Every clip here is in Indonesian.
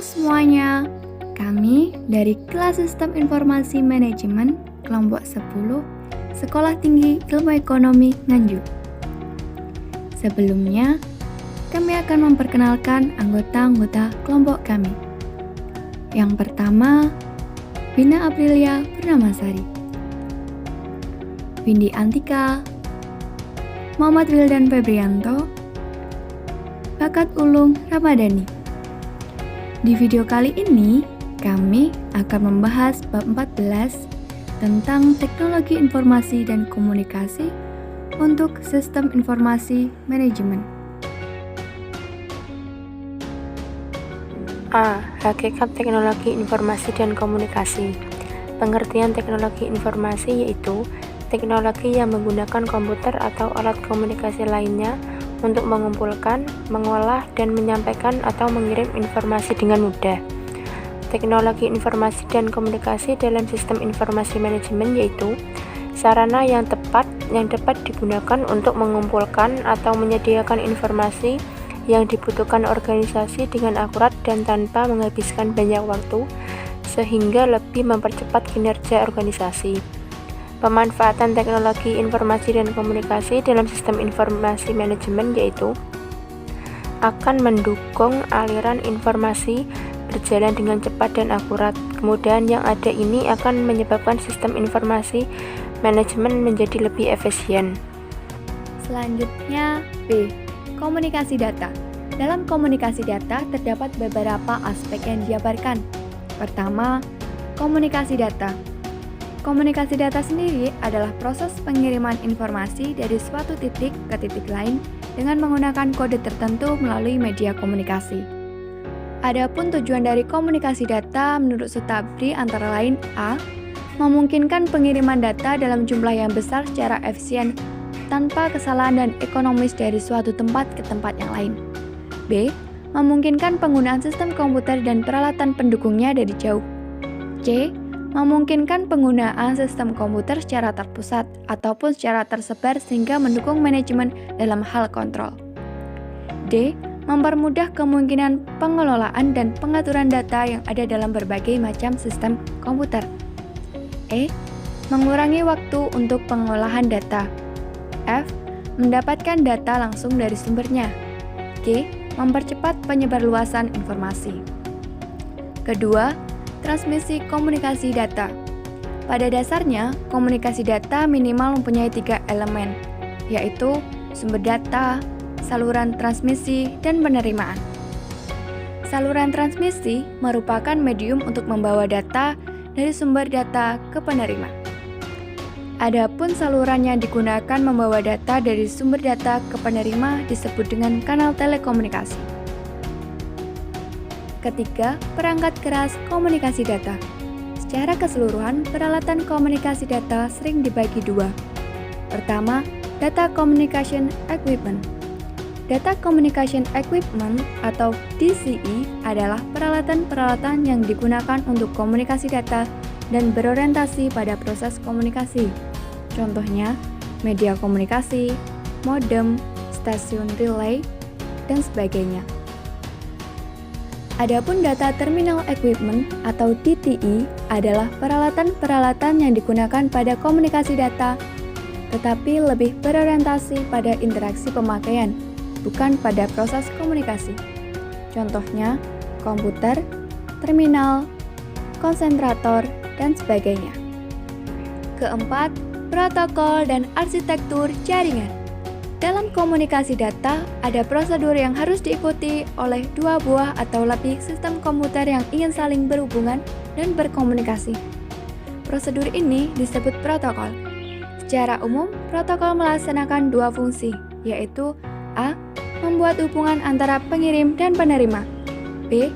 semuanya, kami dari kelas Sistem Informasi Manajemen kelompok 10 Sekolah Tinggi Ilmu Ekonomi Nganjuk. Sebelumnya, kami akan memperkenalkan anggota-anggota kelompok kami. Yang pertama, Vina Aprilia Purnamasari, Windy Antika, Muhammad Wildan Febrianto, Bakat Ulung Ramadhani. Di video kali ini, kami akan membahas bab 14 tentang teknologi informasi dan komunikasi untuk sistem informasi manajemen. A. Hakikat teknologi informasi dan komunikasi. Pengertian teknologi informasi yaitu teknologi yang menggunakan komputer atau alat komunikasi lainnya untuk mengumpulkan, mengolah, dan menyampaikan atau mengirim informasi dengan mudah. Teknologi informasi dan komunikasi dalam sistem informasi manajemen yaitu sarana yang dapat digunakan untuk mengumpulkan atau menyediakan informasi yang dibutuhkan organisasi dengan akurat dan tanpa menghabiskan banyak waktu, sehingga lebih mempercepat kinerja organisasi. Pemanfaatan teknologi informasi dan komunikasi dalam sistem informasi manajemen yaitu akan mendukung aliran informasi berjalan dengan cepat dan akurat. Kemudian yang ada ini akan menyebabkan sistem informasi manajemen menjadi lebih efisien. Selanjutnya, B. Komunikasi data. Dalam komunikasi data terdapat beberapa aspek yang dijabarkan. Pertama, komunikasi data. Komunikasi data sendiri adalah proses pengiriman informasi dari suatu titik ke titik lain dengan menggunakan kode tertentu melalui media komunikasi. Adapun tujuan dari komunikasi data menurut Sutabri antara lain A. Memungkinkan pengiriman data dalam jumlah yang besar secara efisien tanpa kesalahan dan ekonomis dari suatu tempat ke tempat yang lain. B. Memungkinkan penggunaan sistem komputer dan peralatan pendukungnya dari jauh. C. Memungkinkan penggunaan sistem komputer secara terpusat ataupun secara tersebar sehingga mendukung manajemen dalam hal kontrol. D. Mempermudah kemungkinan pengelolaan dan pengaturan data yang ada dalam berbagai macam sistem komputer. E. Mengurangi waktu untuk pengolahan data. F. Mendapatkan data langsung dari sumbernya. G. Mempercepat penyebarluasan informasi. Kedua, transmisi komunikasi data. Pada dasarnya, komunikasi data minimal mempunyai 3 elemen, yaitu sumber data, saluran transmisi, dan penerimaan. Saluran transmisi merupakan medium untuk membawa data dari sumber data ke penerima. Adapun saluran yang digunakan membawa data dari sumber data ke penerima disebut dengan kanal telekomunikasi. Ketiga, perangkat keras komunikasi data. Secara keseluruhan, peralatan komunikasi data sering dibagi dua. Pertama, Data Communication Equipment. Data Communication Equipment atau DCE adalah peralatan-peralatan yang digunakan untuk komunikasi data dan berorientasi pada proses komunikasi. Contohnya, media komunikasi, modem, stasiun relay, dan sebagainya. Adapun Data Terminal Equipment atau DTE adalah peralatan-peralatan yang digunakan pada komunikasi data, tetapi lebih berorientasi pada interaksi pemakaian, bukan pada proses komunikasi. Contohnya, komputer, terminal, konsentrator, dan sebagainya. Keempat, protokol dan arsitektur jaringan. Dalam komunikasi data, ada prosedur yang harus diikuti oleh dua buah atau lebih sistem komputer yang ingin saling berhubungan dan berkomunikasi. Prosedur ini disebut protokol. Secara umum, protokol melaksanakan dua fungsi, yaitu A. Membuat hubungan antara pengirim dan penerima. B.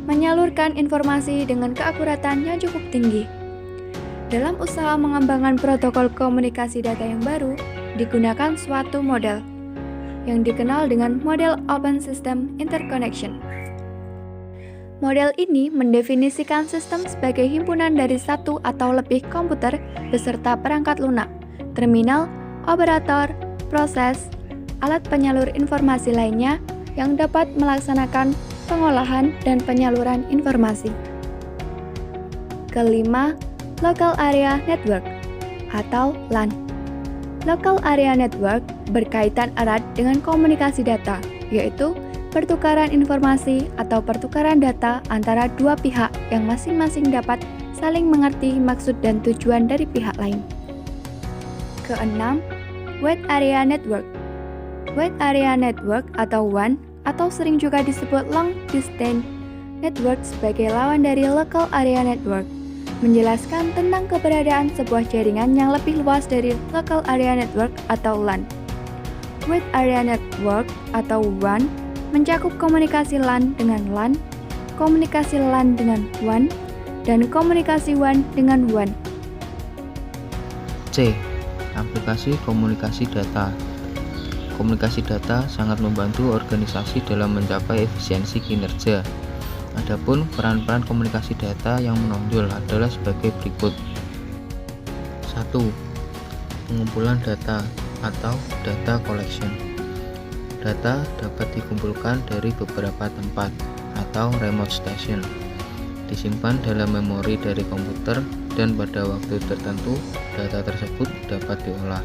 Menyalurkan informasi dengan keakuratan yang cukup tinggi. Dalam usaha mengembangkan protokol komunikasi data yang baru, digunakan suatu model yang dikenal dengan model Open System Interconnection. Model ini mendefinisikan sistem sebagai himpunan dari satu atau lebih komputer beserta perangkat lunak, terminal, operator, proses, alat penyalur informasi lainnya yang dapat melaksanakan pengolahan, dan penyaluran informasi. Kelima, Local Area Network atau LAN. Local Area Network berkaitan erat dengan komunikasi data, yaitu pertukaran informasi atau pertukaran data antara dua pihak yang masing-masing dapat saling mengerti maksud dan tujuan dari pihak lain. Keenam, Wide Area Network. Wide Area Network atau WAN atau sering juga disebut Long Distance Network sebagai lawan dari Local Area Network, menjelaskan tentang keberadaan sebuah jaringan yang lebih luas dari Local Area Network atau LAN. Wide Area Network atau WAN mencakup komunikasi LAN dengan LAN, komunikasi LAN dengan WAN, dan komunikasi WAN dengan WAN. C. Aplikasi komunikasi data. Komunikasi data sangat membantu organisasi dalam mencapai efisiensi kinerja. Adapun peran-peran komunikasi data yang menonjol adalah sebagai berikut. 1. Pengumpulan data atau data collection. Data dapat dikumpulkan dari beberapa tempat atau remote station, disimpan dalam memori dari komputer, dan pada waktu tertentu data tersebut dapat diolah.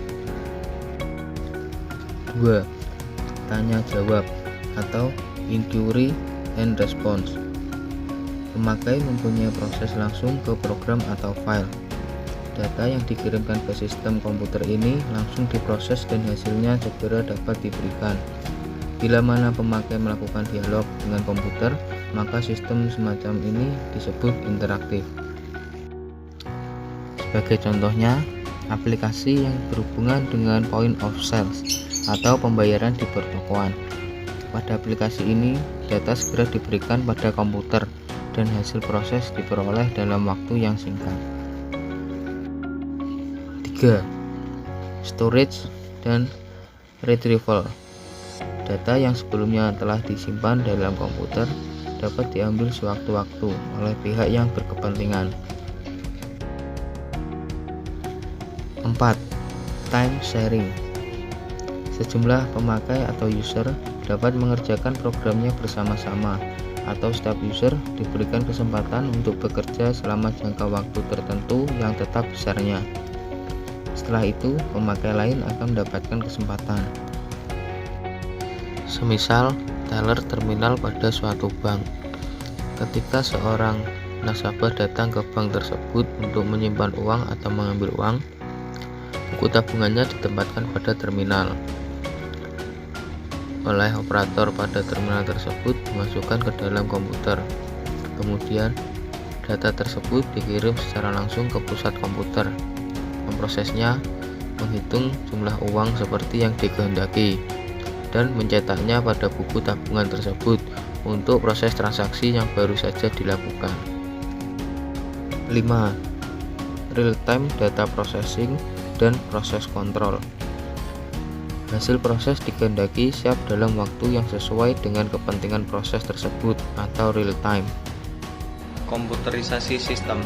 2. Tanya jawab atau inquiry and response. Pemakai mempunyai proses langsung ke program atau file. Data yang dikirimkan ke sistem komputer ini langsung diproses dan hasilnya segera dapat diberikan. Bila mana pemakai melakukan dialog dengan komputer, maka sistem semacam ini disebut interaktif. Sebagai contohnya, aplikasi yang berhubungan dengan point of sales atau pembayaran di pertokoan. Pada aplikasi ini, data segera diberikan pada komputer dan hasil proses diperoleh dalam waktu yang singkat. 3. Storage dan retrieval. Data yang sebelumnya telah disimpan dalam komputer dapat diambil sewaktu-waktu oleh pihak yang berkepentingan. 4. Time sharing. Sejumlah pemakai atau user dapat mengerjakan programnya bersama-sama, atau setiap user diberikan kesempatan untuk bekerja selama jangka waktu tertentu yang tetap besarnya. Setelah itu, pemakai lain akan mendapatkan kesempatan. Semisal, teller terminal pada suatu bank. Ketika seorang nasabah datang ke bank tersebut untuk menyimpan uang atau mengambil uang, buku tabungannya ditempatkan pada terminal. Oleh operator pada terminal tersebut dimasukkan ke dalam komputer. Kemudian, data tersebut dikirim secara langsung ke pusat komputer. Memprosesnya, menghitung jumlah uang seperti yang dikehendaki, dan mencetaknya pada buku tabungan tersebut untuk proses transaksi yang baru saja dilakukan. 5. Real-time data processing dan proses kontrol. Hasil proses dikehendaki siap dalam waktu yang sesuai dengan kepentingan proses tersebut atau real time. Komputerisasi sistem.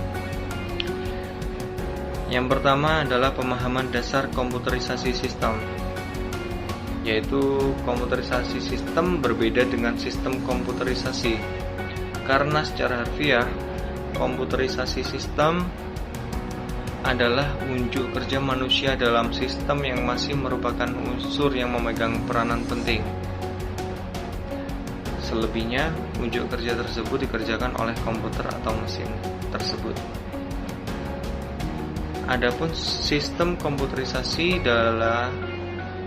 Yang pertama adalah pemahaman dasar komputerisasi sistem, yaitu komputerisasi sistem berbeda dengan sistem komputerisasi, karena secara harfiah komputerisasi sistem adalah unjuk kerja manusia dalam sistem yang masih merupakan unsur yang memegang peranan penting. Selebihnya, unjuk kerja tersebut dikerjakan oleh komputer atau mesin tersebut. Adapun sistem komputerisasi adalah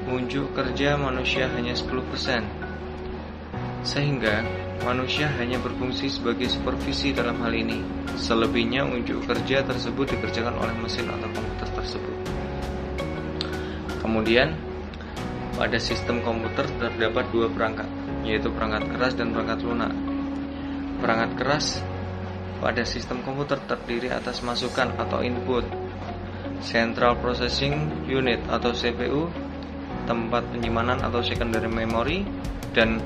unjuk kerja manusia hanya 10%, sehingga manusia hanya berfungsi sebagai supervisi dalam hal ini. Selebihnya unjuk kerja tersebut dikerjakan oleh mesin atau komputer tersebut. Kemudian, pada sistem komputer terdapat dua perangkat, yaitu perangkat keras dan perangkat lunak. Perangkat keras pada sistem komputer terdiri atas masukan atau input, Central Processing Unit atau CPU, tempat penyimpanan atau secondary memory, dan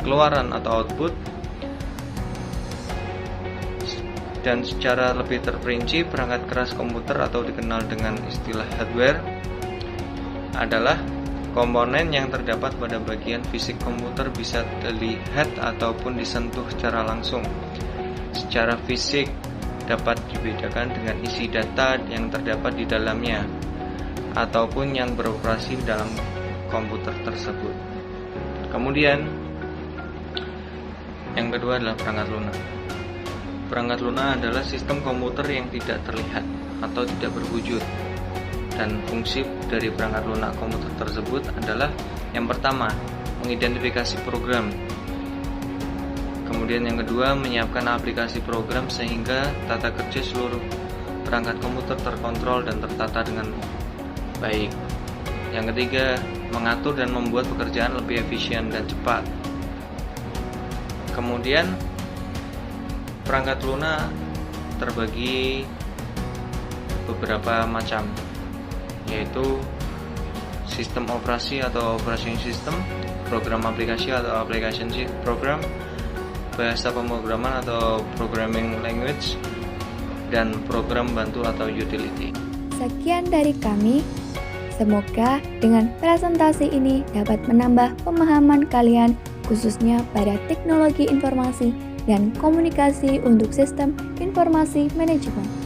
keluaran atau output. Dan secara lebih terperinci, perangkat keras komputer atau dikenal dengan istilah hardware adalah Komponen yang terdapat pada bagian fisik komputer bisa dilihat ataupun disentuh secara langsung. Secara fisik dapat dibedakan dengan isi data yang terdapat di dalamnya ataupun yang beroperasi dalam komputer tersebut. Kemudian yang kedua adalah perangkat lunak. Perangkat lunak adalah sistem komputer yang tidak terlihat atau tidak berwujud. Dan fungsi dari perangkat lunak komputer tersebut adalah yang pertama, mengidentifikasi program. Kemudian yang kedua, menyiapkan aplikasi program sehingga tata kerja seluruh perangkat komputer terkontrol dan tertata dengan baik. Yang ketiga, mengatur dan membuat pekerjaan lebih efisien dan cepat. Kemudian perangkat lunak terbagi beberapa macam, yaitu sistem operasi atau operating system, program aplikasi atau application program, bahasa pemrograman atau programming language, dan program bantu atau utility. Sekian dari kami. Semoga dengan presentasi ini dapat menambah pemahaman kalian khususnya pada teknologi informasi dan komunikasi untuk sistem informasi manajemen.